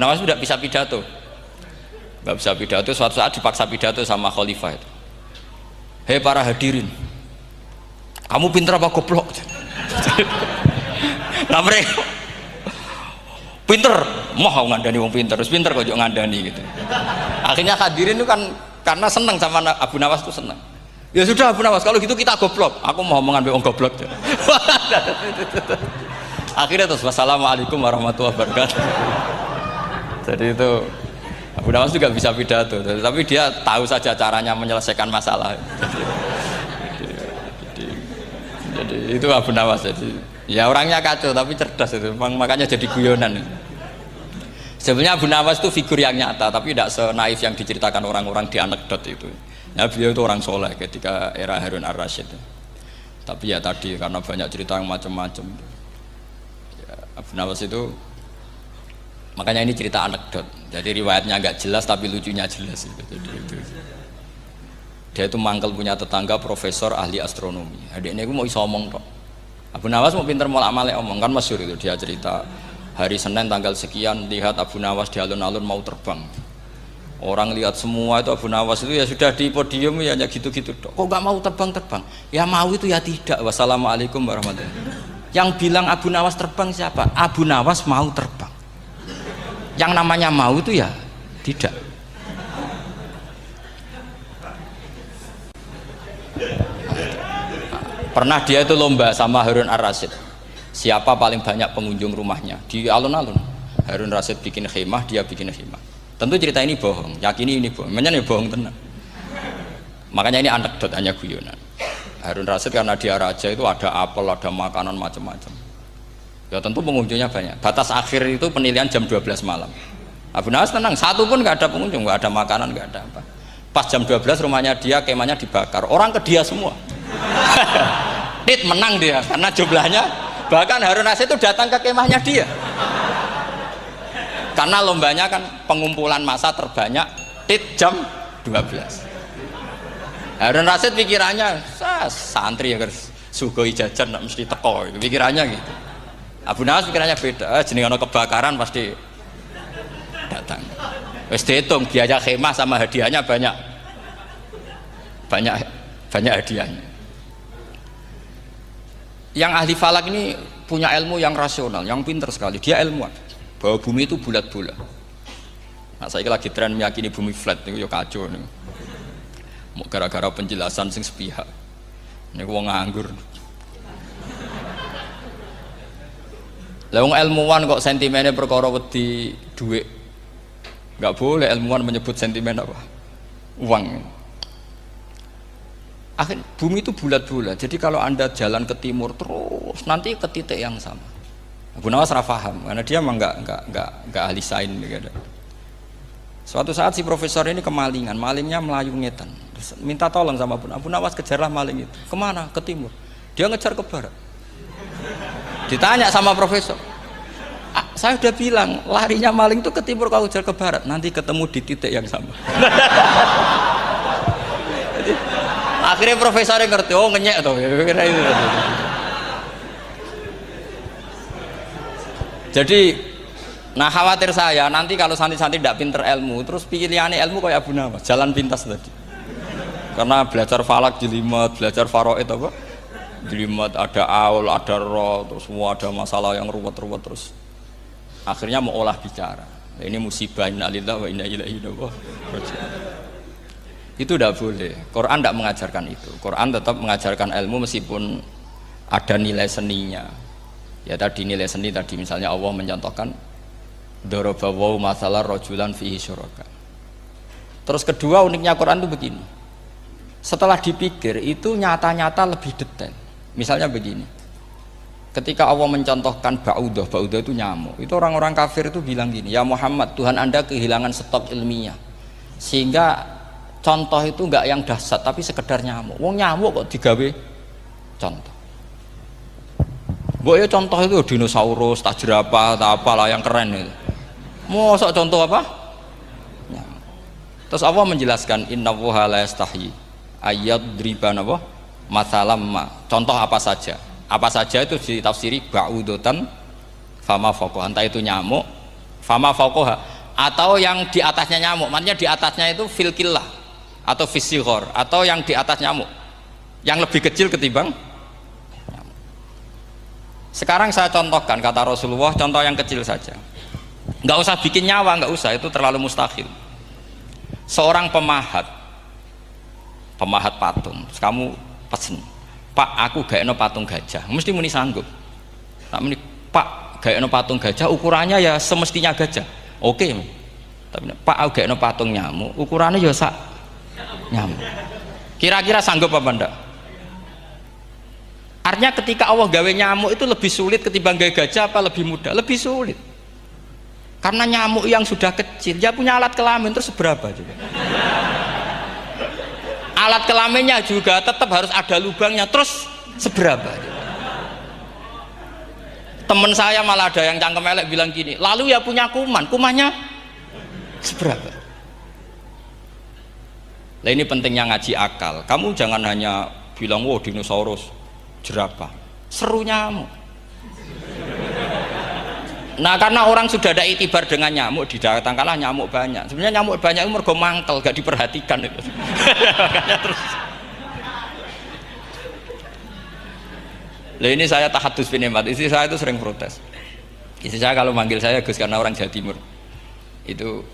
Nawas tidak bisa pidato, nggak bisa pidato. Suatu saat dipaksa pidato sama khalifah itu. Hei para hadirin, kamu pinter apa goblok? Nah mereka pinter, mau ngandani wong pinter, terus pinter kok ngandani gitu. Akhirnya hadirin itu kan karena seneng sama Abu Nawas itu seneng. Ya sudah Abu Nawas, kalau gitu kita goblok. Aku mau mengambil wong goblok. Akhirnya terus wassalamualaikum warahmatullahi wabarakatuh. Jadi itu Abu Nawas juga bisa pidato, tapi dia tahu saja caranya menyelesaikan masalah. Jadi itu Abu Nawas. Jadi ya orangnya kacau tapi cerdas itu, makanya jadi guyonan. Sebenarnya Abu Nawas itu figur yang nyata, tapi tidak senaif yang diceritakan orang-orang di anekdot itu. Ya, beliau itu orang soleh ketika era Harun ar-Rasyid. Tapi ya tadi karena banyak cerita yang macam-macam. Ya, Abu Nawas itu, makanya ini cerita anekdot. Jadi riwayatnya agak jelas tapi lucunya jelas. Jadi itu. Dia itu mangkel punya tetangga profesor ahli astronomi. Adiknya itu mau iso omong kok. Abu Nawas mau pinter molak-malik omong, kan masyhur itu dia cerita. Hari Senin tanggal sekian lihat Abu Nawas di alun-alun mau terbang. Orang lihat semua itu Abu Nawas itu ya sudah di podium ya hanya gitu-gitu. Kok nggak mau terbang-terbang? Ya mau itu ya tidak. Wassalamualaikum warahmatullahi wabarakatuh. Yang bilang Abu Nawas terbang siapa? Abu Nawas mau terbang. Yang namanya mau itu ya tidak. Pernah dia itu lomba sama Harun ar-Rasyid. Siapa paling banyak pengunjung rumahnya di alun-alun. Harun Rasyid bikin khemah, dia bikin khemah. Tentu cerita ini bohong, yakini ini bohong, makanya bohong tenang. Makanya ini anekdot, hanya guyonan. Harun Rasyid karena dia raja itu ada apel, ada makanan macam-macam. Ya tentu pengunjungnya banyak. Batas akhir itu penilaian jam 12 malam. Abu Nawas tenang, satu pun nggak ada pengunjung, nggak ada makanan, nggak ada apa. Pas jam 12 rumahnya dia, kemahnya dibakar. Orang ke dia semua. Dit menang dia karena jumlahnya. Bahkan Harun Rasyid itu datang ke kemahnya dia. Karena lombanya kan pengumpulan massa terbanyak tit jam 12. Harun Rasyid pikirannya santri ya guys, sugoi jajan nggak mesti teko, pikirannya gitu. Abu Nawas pikirannya beda, jenis ono kebakaran pasti datang. Wes dihitung biaya khemah sama hadiahnya banyak hadiahnya. Yang ahli falak ini punya ilmu yang rasional, yang pinter sekali. Dia ilmuwan bahwa bumi itu bulat-bulat. Nah, saya lagi tren meyakini bumi flat itu ya kacau nih. Mau gara-gara penjelasan sing sepihak. Ini wong nganggur. Lah wong ilmuwan kok sentimennya perkara wedi duit. Enggak boleh ilmuwan menyebut sentimen apa? Uang. Akhir bumi itu bulat-bulat. Jadi kalau Anda jalan ke timur terus nanti ke titik yang sama. Abu Nawas ora paham karena dia memang enggak ahli sains gitu. Suatu saat si profesor ini kemalingan, malingnya melayu ngetan. Terus minta tolong sama Abu Nawas, kejarlah maling itu. Kemana? Ke timur. Dia ngejar ke barat. Ditanya sama profesor, saya udah bilang larinya maling itu ke timur, kau kejar ke barat, nanti ketemu di titik yang sama. Jadi, akhirnya profesornya ngerti, oh ngenyek tuh. Jadi, nah khawatir saya nanti kalau santri-santri tidak pinter ilmu, terus pilihannya ilmu kayak Abu Nawas, jalan pintas tadi. Karena belajar falak jelimet, belajar faraid apa? Jelimet, ada aul, ada roh, terus semua ada masalah yang ruwet-ruwet terus. Akhirnya mau olah bicara. Ini musibah, innalillahi wa inna ilaihi raji'un. Itu tidak boleh. Quran tidak mengajarkan itu. Quran tetap mengajarkan ilmu meskipun ada nilai seninya. Ya tadi nilai seni tadi misalnya Allah mencontohkan darabawu masalah rajulan fihi syuraka. Terus kedua uniknya Quran itu begini. Setelah dipikir itu nyata-nyata lebih detail. Misalnya begini. Ketika Allah mencontohkan ba'udah itu nyamuk. Itu orang-orang kafir itu bilang gini, "Ya Muhammad, Tuhan Anda kehilangan stok ilmiah." Sehingga contoh itu enggak yang dahsyat tapi sekedar nyamuk. Wong nyamuk kok digawe contoh. Mbok ya contoh itu dinosaurus, tak jerapah, tak apalah yang keren itu. Mosok contoh apa? Nyamuk. Terus Allah menjelaskan innallaha la yastahi ayyadriba apa? Masalam ma. Contoh apa saja? Apa saja itu ditafsiri ba'udatan fama faqaha. Entah itu nyamuk, fama faqaha. atau yang di atasnya nyamuk, maksudnya di atasnya itu fil killah atau fisighor, atau yang di atas nyamuk yang lebih kecil ketimbang nyamuk. Sekarang saya contohkan kata Rasulullah, contoh yang kecil saja, nggak usah bikin nyawa, nggak usah, itu terlalu mustahil. Seorang pemahat patung, terus kamu pesen, Pak aku gak eno patung gajah, mesti muni sanggup. Tak muni, Pak gak eno patung gajah, ukurannya ya semestinya gajah, oke. Tapi Pak aku gak eno patung nyamuk, ukurannya ya sak nyamuk, kira-kira sanggup apa enggak? Artinya ketika Allah gawe nyamuk itu lebih sulit ketimbang gawe gajah, apa lebih mudah? Lebih sulit, karena nyamuk yang sudah kecil dia punya alat kelamin, terus seberapa juga alat kelaminnya juga tetap harus ada lubangnya, terus seberapa juga. Temen saya malah ada yang cangkem elek bilang gini, lalu ya punya kumannya seberapa. Nah ini pentingnya ngaji akal, kamu jangan hanya bilang wow dinosaurus, jerapah, seru nyamuk. Nah karena orang sudah ada itibar dengan nyamuk, didatangkanlah nyamuk banyak. Sebenarnya nyamuk banyak itu mergo mangkel, gak diperhatikan itu. Makanya terus. Lah ini saya tahadus binemat, istri saya itu sering protes. Istri saya kalau manggil saya Gus karena orang Jawa Timur, itu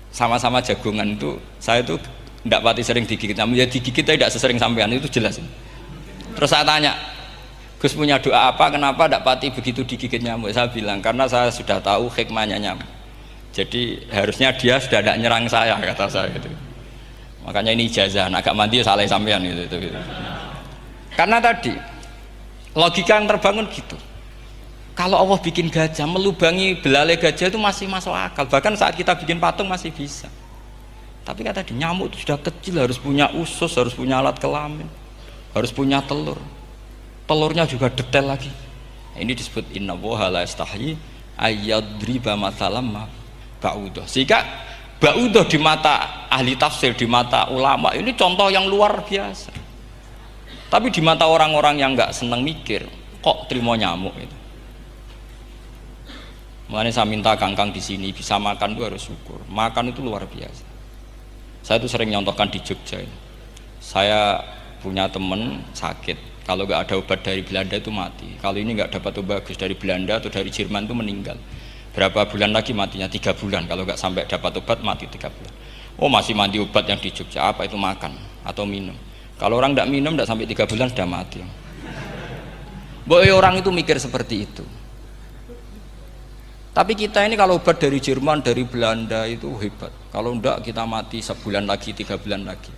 sama-sama jagongan itu, saya itu tidak pati sering digigit. Namun ya digigit tidak sesering sampean, itu jelas. Terus saya tanya, Gus punya doa apa, kenapa tidak pati begitu digigit nyamuk? Saya bilang karena saya sudah tahu hikmahnya nyamuk, jadi harusnya dia sudah tidak nyerang saya, kata saya gitu. Makanya ini ijazah, agak mandi salah sampean gitu. Karena tadi logika yang terbangun gitu, kalau Allah bikin gajah, melubangi belalai gajah itu masih masuk akal, bahkan saat kita bikin patung masih bisa. Tapi kata tadi nyamuk itu sudah kecil, harus punya usus, harus punya alat kelamin, harus punya telur, telurnya juga detail lagi. Ini disebut innallaha la yastahyi ayyadriba mathalam ma ba'udah. Sehingga ba'udah di mata ahli tafsir, di mata ulama ini contoh yang luar biasa. Tapi di mata orang-orang yang nggak seneng mikir, kok terima nyamuk itu. Makanya saya minta kangkang di sini bisa makan itu harus syukur. Makan itu luar biasa. Saya itu sering nyontohkan di Jogja ini. Saya punya temen sakit, kalau nggak ada obat dari Belanda itu mati. Kalau ini nggak dapat obat bagus dari Belanda atau dari Jerman itu meninggal. Berapa bulan lagi matinya? 3 bulan. Kalau nggak sampai dapat obat mati 3 bulan. Oh masih mandi obat yang di Jogja, apa itu makan atau minum? Kalau orang tidak minum tidak sampai 3 bulan sudah mati. Boy orang itu mikir seperti itu. Tapi kita ini kalau obat dari Jerman, dari Belanda itu hebat. Kalau enggak kita mati sebulan lagi, 3 bulan lagi.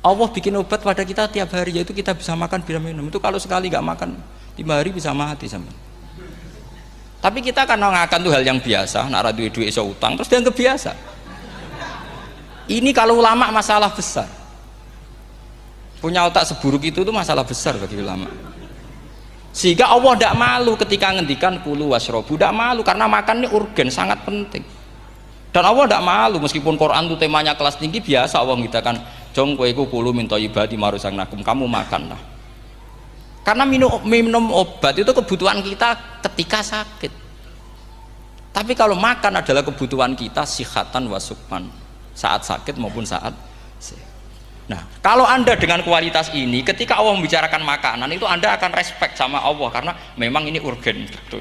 Allah bikin obat pada kita tiap hari, yaitu kita bisa makan, bisa minum. Itu kalau sekali nggak makan 5 hari bisa mati sampai. Tapi kita karena ngakan tuh hal yang biasa, nak duit iso utang terus dianggap biasa. Ini kalau ulama masalah besar. Punya otak seburuk itu tuh masalah besar bagi ulama. Sehingga Allah tidak malu ketika ngendikan kulu wasrobu, tidak malu karena makan ini urgen, sangat penting. Dan Allah tidak malu meskipun Quran itu temanya kelas tinggi, biasa Allah mengatakan jong koweku kulu min thayyibati marusang nakum, kamu makanlah. Karena minum obat itu kebutuhan kita ketika sakit. Tapi kalau makan adalah kebutuhan kita sihatan wasukman, saat sakit maupun saat sehat. Nah, kalau Anda dengan kualitas ini, ketika Allah membicarakan makanan itu Anda akan respect sama Allah karena memang ini urgen betul.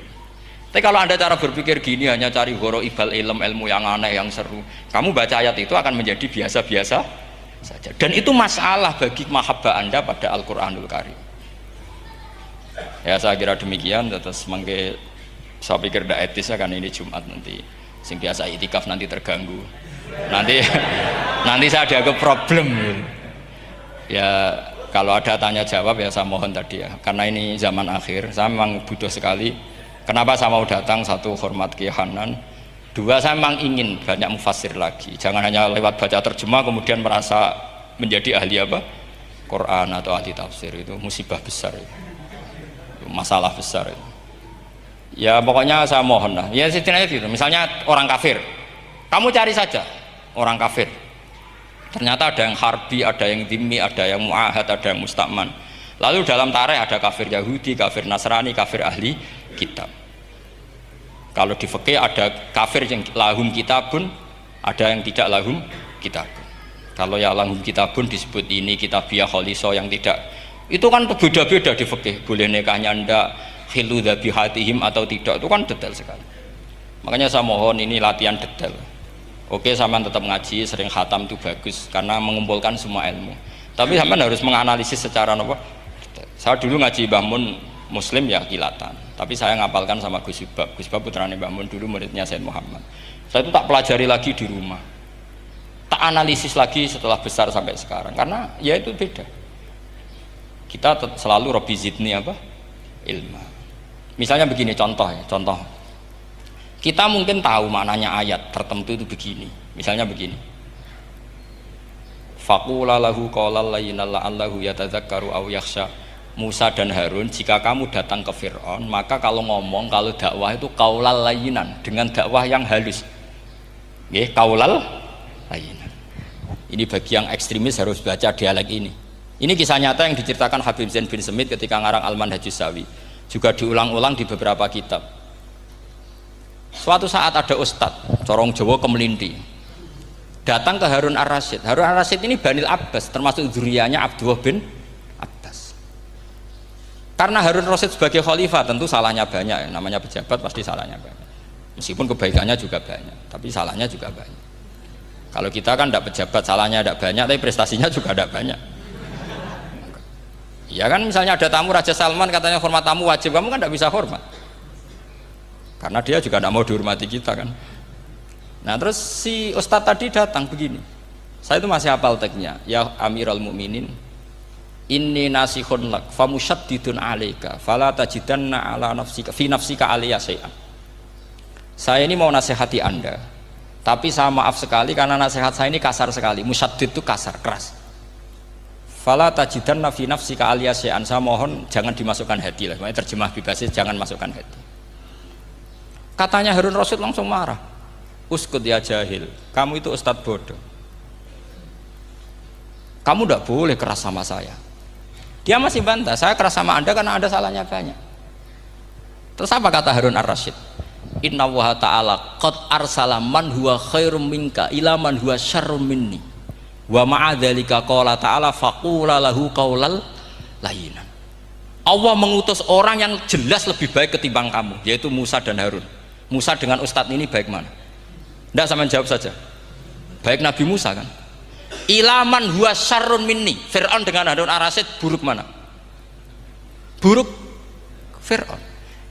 Tapi kalau Anda cara berpikir gini, hanya cari goro ibal ilmu yang aneh, yang seru, kamu baca ayat itu akan menjadi biasa-biasa saja. Dan itu masalah bagi mahabbah Anda pada Al-Quranul Karim. Ya saya kira demikian. Terus mangke saya pikir tidak etis ya, karena ini Jumat nanti sing biasa itikaf nanti terganggu. Nanti saya dianggap problem. Ya kalau ada tanya jawab ya saya mohon tadi ya, karena ini zaman akhir saya memang butuh sekali. Kenapa saya mau datang? Satu, hormat Kiai Hanan. Dua, saya memang ingin banyak mufassir lagi, jangan hanya lewat baca terjemah kemudian merasa menjadi ahli apa? Quran atau ahli tafsir. Itu musibah besar itu. Masalah besar itu. Ya pokoknya saya mohon lah ya, setidaknya gitu. Misalnya orang kafir, kamu cari saja orang kafir, ternyata ada yang harbi, ada yang dhimmi, ada yang mu'ahad, ada yang musta'man. Lalu dalam tarikh ada kafir Yahudi, kafir Nasrani, kafir ahli kitab. Kalau di fikih ada kafir yang lahum kitabun, ada yang tidak lahum kitabun. Kalau yang lahum kitabun disebut ini kitabiah kholiso, yang tidak itu kan beda-beda di fikih. Boleh nikahnya ndak, khilu dzabihatihim atau tidak, itu kan detail sekali. Makanya saya mohon ini latihan detail. Oke, sampean tetap ngaji, sering khatam itu bagus karena mengumpulkan semua ilmu. Tapi sampean harus menganalisis secara apa? Saya dulu ngaji Mbah Mun Muslim ya kilatan. Tapi saya ngapalkan sama Gus Subab. Gus Subab putrane Mbah Mun, dulu muridnya Said Muhammad. Saya itu tak pelajari lagi di rumah, tak analisis lagi setelah besar sampai sekarang, karena ya itu beda. Kita selalu Robbi zidni apa? Ilma. Misalnya begini contoh ya, contoh. Kita mungkin tahu maknanya ayat tertentu itu begini. Misalnya begini. Faqula lahu qaulal layyinan la'allahu yatadzakkaru aw yakhsha. Musa dan Harun, jika kamu datang ke Fir'aun, maka kalau ngomong, kalau dakwah itu qaulal layyinan, dengan dakwah yang halus. Nggih, qaulal layyinan. Ini bagi yang ekstremis harus baca dialek ini. Ini kisah nyata yang diceritakan Habib Zain bin Semit ketika ngarang Al-Manhajus Sawi. Juga diulang-ulang di beberapa kitab. Suatu saat ada ustadz, corong Jawa Kemelinti, datang ke Harun Ar-Rasyid. Harun Ar-Rasyid ini Banil Abbas, termasuk zuriyahnya Abdullah bin Abbas. Karena Harun Ar-Rasyid sebagai khalifah tentu salahnya banyak ya. Namanya pejabat pasti salahnya banyak. Meskipun kebaikannya juga banyak, tapi salahnya juga banyak. Kalau kita kan tidak pejabat, salahnya tidak banyak, tapi prestasinya juga tidak banyak. Ya kan, misalnya ada tamu Raja Salman, katanya hormat tamu wajib, kamu kan tidak bisa hormat. Karena dia juga tidak mau dihormati kita kan. Nah terus si ustadz tadi datang begini, saya itu masih hafal teksnya. Ya Amirul Mukminin, inni nasihun lak famusyaddidun alaika fala tajidanna ala nafsika fi nafsika aliyya syai'an. Saya ini mau nasihati Anda, tapi saya maaf sekali karena nasihat saya ini kasar sekali. Musyaddid itu kasar, keras. Fala tajidanna fi nafsika aliyya syai'an, saya mohon jangan dimasukkan hati lah. Makanya terjemah bebasnya jangan masukkan hati. Katanya Harun Rasyid langsung marah. Uskut ya jahil, kamu itu ustadz bodoh. Kamu tidak boleh keras sama saya. Dia masih bantah, saya keras sama Anda karena Anda salahnya banyak. Terus apa kata Harun Ar-Rasyid? Inna wa ta'ala qad arsala man huwa khairum minka ila man huwa syarrum minni. Wa ma'adzalika qala ta'ala faqula lahu qaulal layyinan. Allah mengutus orang yang jelas lebih baik ketimbang kamu, yaitu Musa dan Harun. Musa dengan ustadz ini baik mana? Tidak, sama jawab saja. Baik Nabi Musa kan? Ilaman huwa syarrun minni. Fir'aun dengan Harun Ar-Rasyid buruk mana? Buruk Fir'aun.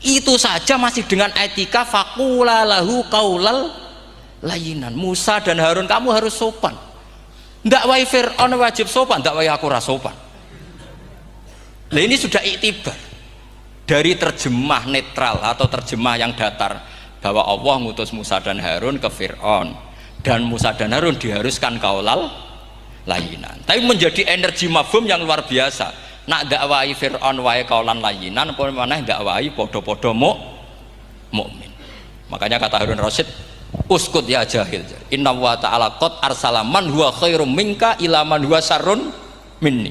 Itu saja masih dengan etika faqula lahu qaulal layyinan. Musa dan Harun kamu harus sopan. Ndak wae Fir'aun wajib sopan, ndak wae aku ra sopan. Lah ini sudah iktibar dari terjemah netral atau terjemah yang datar, bahwa Allah ngutus Musa dan Harun ke Fir'aun, dan Musa dan Harun diharuskan kaulal layinan. Tapi menjadi energi mafhum yang luar biasa. Nak dakwai Fir'aun wae kaulan layinan, apa maneh dakwai podo-podo mukmin. Makanya kata Harun Rasyid, uskut ya jahil. Inna wa ta'ala qad arsala man huwa khairum minka ila man huwa syarrun minni.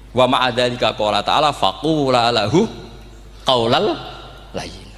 Wa ma'adzalika qala ta'ala faqula lahu qaulal layyin.